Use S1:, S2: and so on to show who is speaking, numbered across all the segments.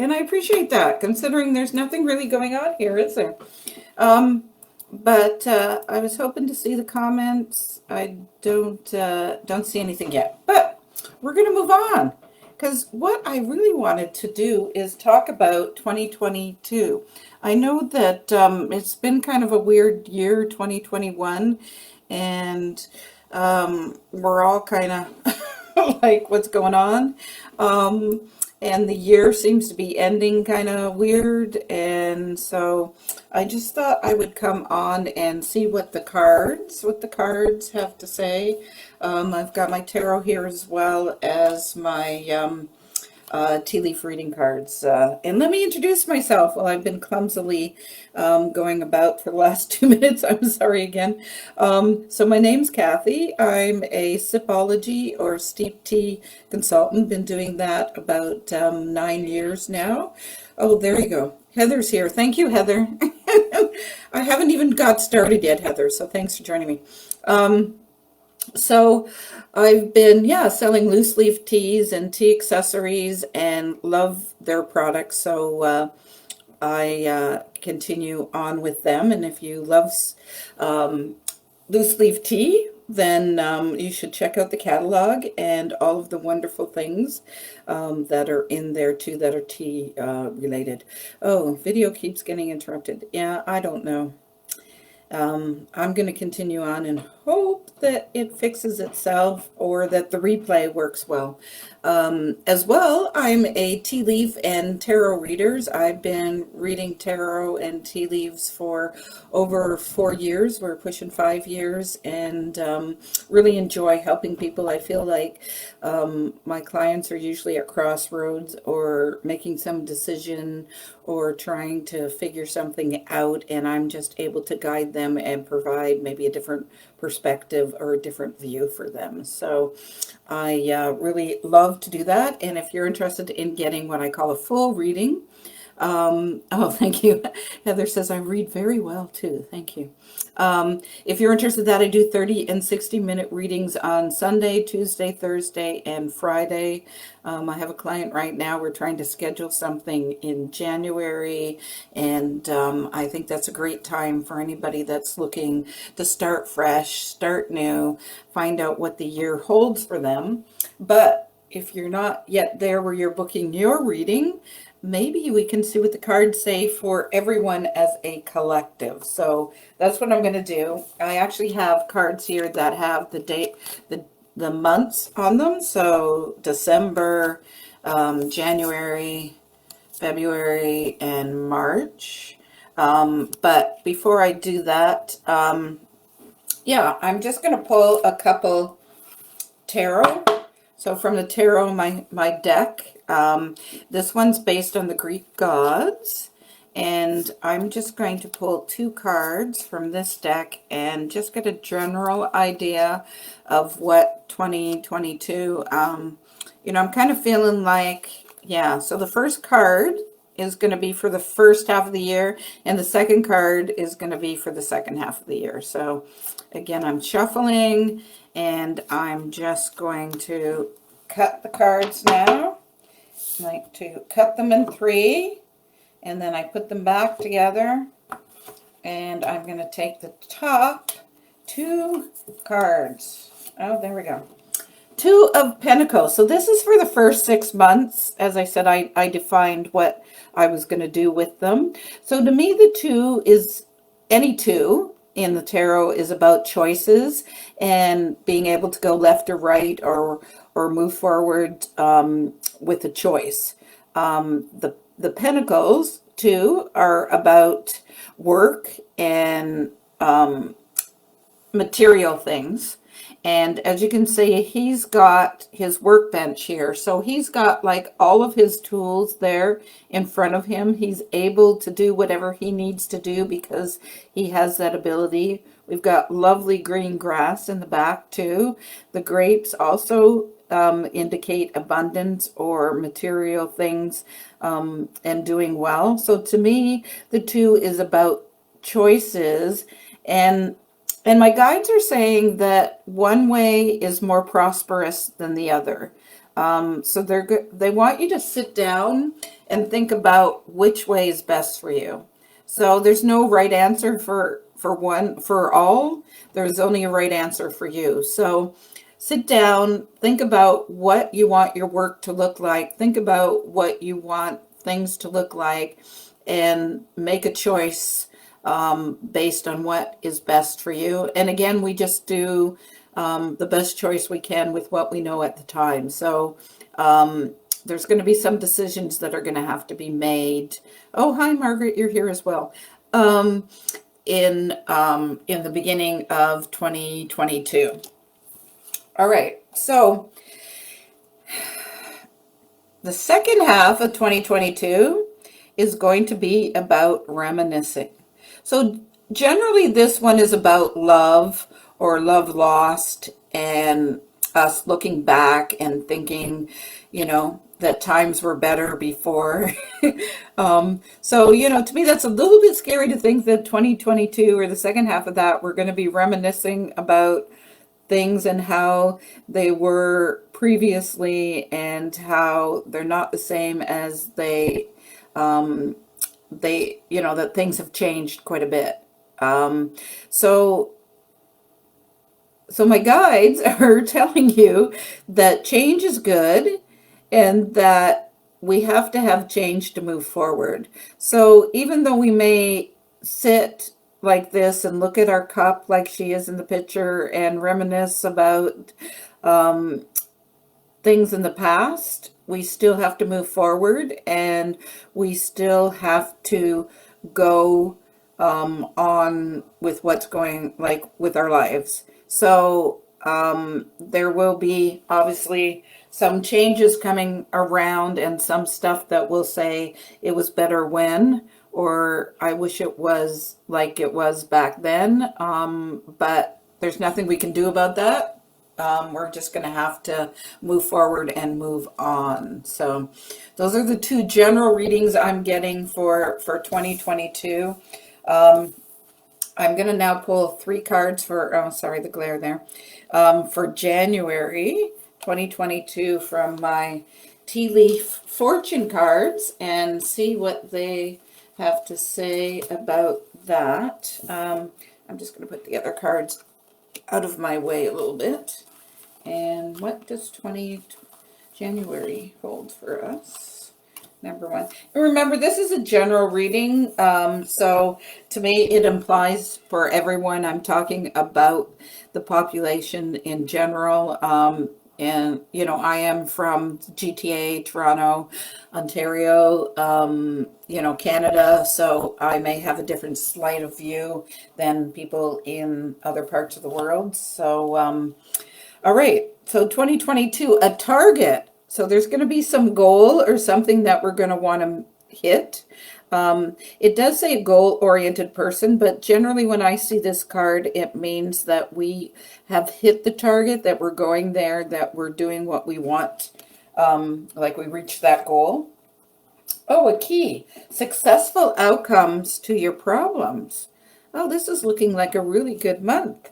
S1: And I appreciate that, considering there's nothing really going on here, is there? Um, but I was hoping to see the comments. I don't see anything yet. But we're going to move on because what I really wanted to do is talk about 2022. I know that it's been kind of a weird year, 2021, and we're all kind of like, what's going on? Um, and the year seems to be ending kind of weird, and so I just thought I would come on and see what the cards have to say. I've got my tarot here as well as my tea leaf reading cards. And let me introduce myself. Well, I've been clumsily going about for the last 2 minutes. I'm sorry again. So my name's Kathy. I'm a sipology or steep tea consultant. Been doing that about 9 years now. Oh, there you go. Heather's here. Thank you, Heather. I haven't even got started yet, Heather, so thanks for joining me. So I've been, yeah, selling loose leaf teas and tea accessories and love their products. So I continue on with them. And if you love loose leaf tea, then you should check out the catalog and all of the wonderful things that are in there too that are tea related. Oh, video keeps getting interrupted. Yeah, I don't know. I'm going to continue on and hope that it fixes itself or that the replay works well. As well, I'm a tea leaf and tarot readers. I've been reading tarot and tea leaves for over 4 years. We're pushing 5 years, and really enjoy helping people. I feel like my clients are usually at crossroads or making some decision or trying to figure something out, and I'm just able to guide them and provide maybe a different perspective or a different view for them. So I really love to do that. And if you're interested in getting what I call a full reading, oh, thank you. Heather says I read very well too. Thank you. If you're interested in that, I do 30 and 60-minute readings on Sunday, Tuesday, Thursday, and Friday. I have a client right now. We're trying to schedule something in January, and I think that's a great time for anybody that's looking to start fresh, start new, find out what the year holds for them. But if you're not yet there where you're booking your reading, maybe we can see what the cards say for everyone as a collective. So that's what I'm going to do. I actually have cards here that have the date, the months on them. So December, January, February, and March. But before I do that, yeah, I'm just going to pull a couple tarot. So from the tarot, my deck, this one's based on the Greek gods, and I'm just going to pull two cards from this deck and just get a general idea of what 2022, I'm kind of feeling like, yeah, so the first card is going to be for the first half of the year, and the second card is going to be for the second half of the year. So again, I'm shuffling, and I'm just going to cut the cards now. I like to cut them in three, and then I put them back together, and I'm going to take the top two cards. Oh, there we go. Two of Pentacles. So this is for the first 6 months. As I said, I defined what I was going to do with them. So to me, the two is, any two in the tarot is about choices and being able to go left or right or move forward with a choice. The Pentacles too are about work and material things. And as you can see, he's got his workbench here. So he's got like all of his tools there in front of him. He's able to do whatever he needs to do because he has that ability. We've got lovely green grass in the back too. The grapes also indicate abundance or material things and doing well. So to me, the two is about choices, and my guides are saying that one way is more prosperous than the other. So they're good. They want you to sit down and think about which way is best for you. So there's no right answer for all. There's only a right answer for you. So sit down, think about what you want your work to look like. Think about what you want things to look like, and make a choice based on what is best for you. And again, we just do the best choice we can with what we know at the time. So there's going to be some decisions that are going to have to be made. Oh, hi, Margaret, you're here as well. In the beginning of 2022. All right, so the second half of 2022 is going to be about reminiscing. So generally this one is about love or love lost, and us looking back and thinking, that times were better before. So, to me, that's a little bit scary to think that 2022 or the second half of that, we're going to be reminiscing about things and how they were previously and how they're not the same as that things have changed quite a bit. So my guides are telling you that change is good and that we have to have change to move forward. So even though we may sit like this and look at our cup like she is in the picture and reminisce about things in the past, we still have to move forward, and we still have to go on with what's going, like, with our lives. So there will be obviously some changes coming around, and some stuff that will say it was better when, or I wish it was like it was back then. But there's nothing we can do about that. We're just going to have to move forward and move on. So those are the two general readings I'm getting for 2022. I'm going to now pull 3 cards for, oh, sorry, the glare there, for January 2022 from my tea leaf fortune cards, and see what they have to say about that. I'm just going to put the other cards out of my way a little bit. And what does January hold for us? Number 1. And remember, this is a general reading, so to me it implies for everyone. I'm talking about the population in general. And I am from GTA, Toronto, Ontario, Canada, so I may have a different slight of view than people in other parts of the world. So all right, so 2022, a target. So there's going to be some goal or something that we're going to want to hit. It does say a goal-oriented person, but generally when I see this card, it means that we have hit the target, that we're going there, that we're doing what we want, like we reached that goal. Oh, a key. Successful outcomes to your problems. Oh, this is looking like a really good month.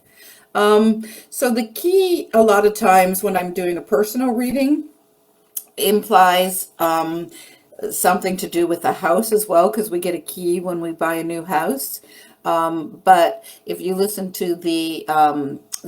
S1: So the key, a lot of times when I'm doing a personal reading, implies something to do with the house as well, because we get a key when we buy a new house. But if you listen to the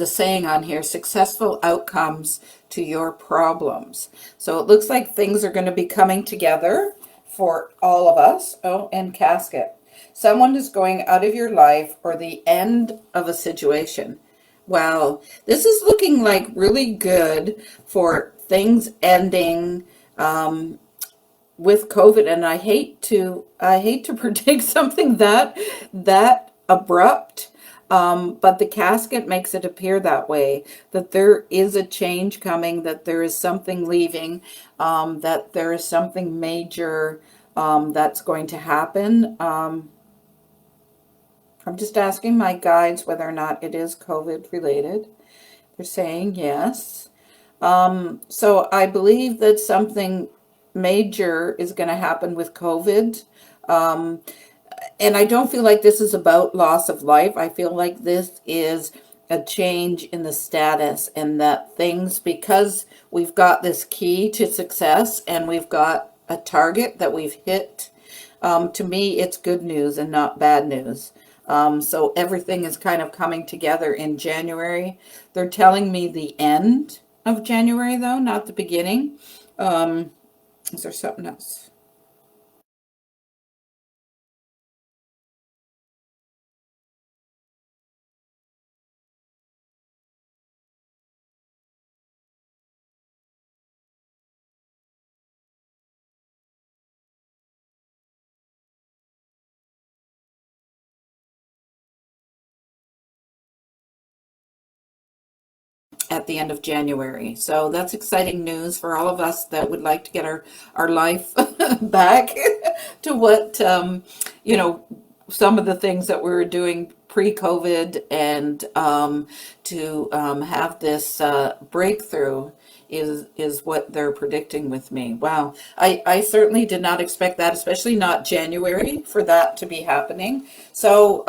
S1: saying on here, successful outcomes to your problems. So it looks like things are going to be coming together for all of us. Oh, and casket. Someone is going out of your life, or the end of a situation. Wow, this is looking like really good for things ending with COVID, and I hate to predict something that abrupt, but the casket makes it appear that way, that there is a change coming, that there is something leaving, that there is something major that's going to happen. I'm just asking my guides whether or not it is COVID related. They're saying yes. So I believe that something major is going to happen with COVID. And I don't feel like this is about loss of life. I feel like this is a change in the status, and that things, because we've got this key to success and we've got a target that we've hit, to me, it's good news and not bad news. So everything is kind of coming together in January. They're telling me the end of January, though, not the beginning. Is there something else? At the end of January. So that's exciting news for all of us that would like to get our life back to what, some of the things that we were doing pre-COVID, and to have this breakthrough is what they're predicting with me. Wow. I certainly did not expect that, especially not January, for that to be happening. So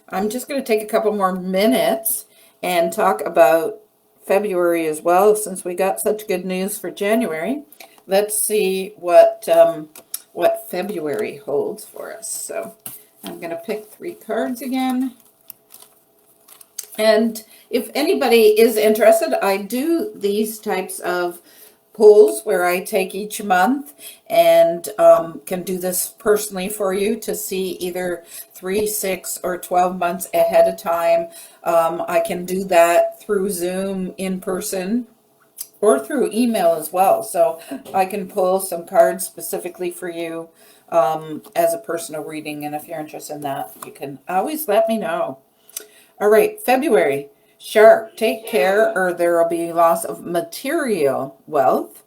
S1: I'm just going to take a couple more minutes and talk about February as well, since we got such good news for January. Let's see what February holds for us. So I'm going to pick 3 cards again. And if anybody is interested, I do these types of polls where I take each month and can do this personally for you to see either 3, 6, or 12 months ahead of time. I can do that through Zoom in person or through email as well. So I can pull some cards specifically for you as a personal reading. And if you're interested in that, you can always let me know. All right, February. Shark, take care or there will be loss of material wealth.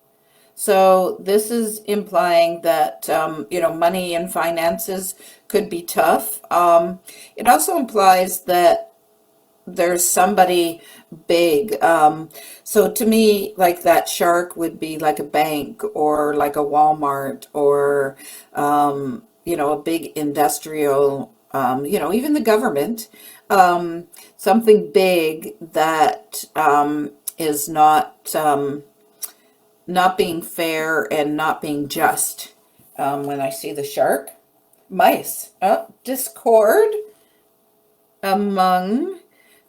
S1: So this is implying that, money and finances could be tough. It also implies that there's somebody big. So to me, like that shark would be like a bank or like a Walmart or, a big industrial, even the government. Something big that is not being fair and not being just. When I see the shark. Mice. Discord among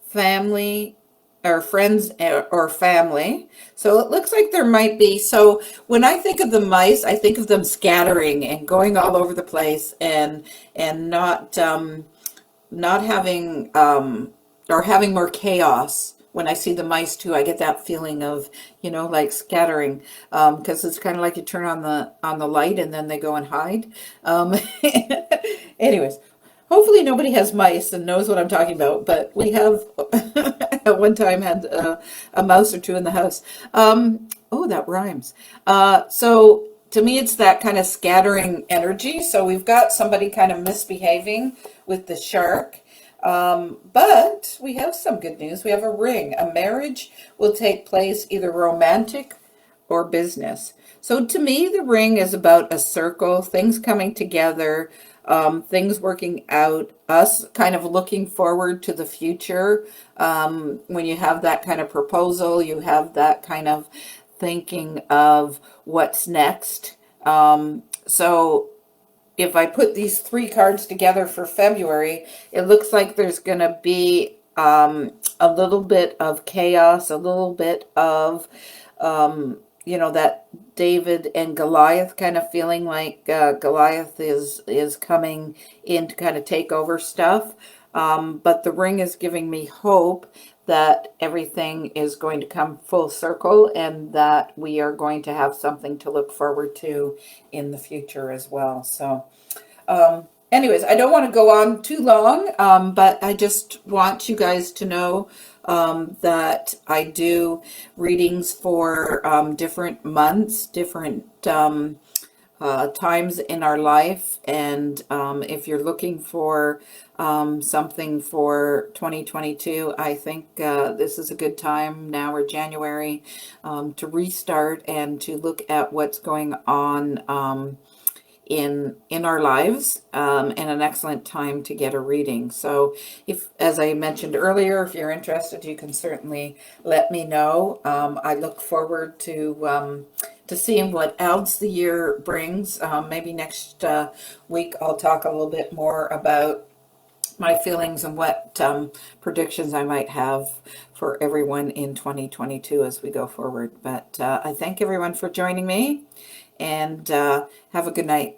S1: family or friends or family. So it looks like there might be. So when I think of the mice, I think of them scattering and going all over the place and not having or having more chaos. When I see the mice too, I get that feeling of, like scattering, because it's kind of like you turn on the light and then they go and hide. Um, anyways, hopefully nobody has mice and knows what I'm talking about, but we have at one time had a mouse or two in the house. Oh, that rhymes. So to me, it's that kind of scattering energy. So we've got somebody kind of misbehaving with the shark. But we have some good news. We have a ring. A marriage will take place, either romantic or business. So to me, the ring is about a circle, things coming together, things working out, us kind of looking forward to the future. When you have that kind of proposal, you have that kind of thinking of what's next. So if I put these 3 cards together for February, it looks like there's going to be a little bit of chaos, a little bit of, that David and Goliath kind of feeling like Goliath is coming in to kind of take over stuff. But the ring is giving me hope that everything is going to come full circle and that we are going to have something to look forward to in the future as well. So anyways, I don't want to go on too long, but I just want you guys to know that I do readings for different months, different times in our life. And if you're looking for something for 2022, I think this is a good time now, or January, to restart and to look at what's going on in our lives, and an excellent time to get a reading. So if, as I mentioned earlier, if you're interested, you can certainly let me know. I look forward to seeing what else the year brings. Maybe next week I'll talk a little bit more about my feelings and what predictions I might have for everyone in 2022 as we go forward. But I thank everyone for joining me, and have a good night.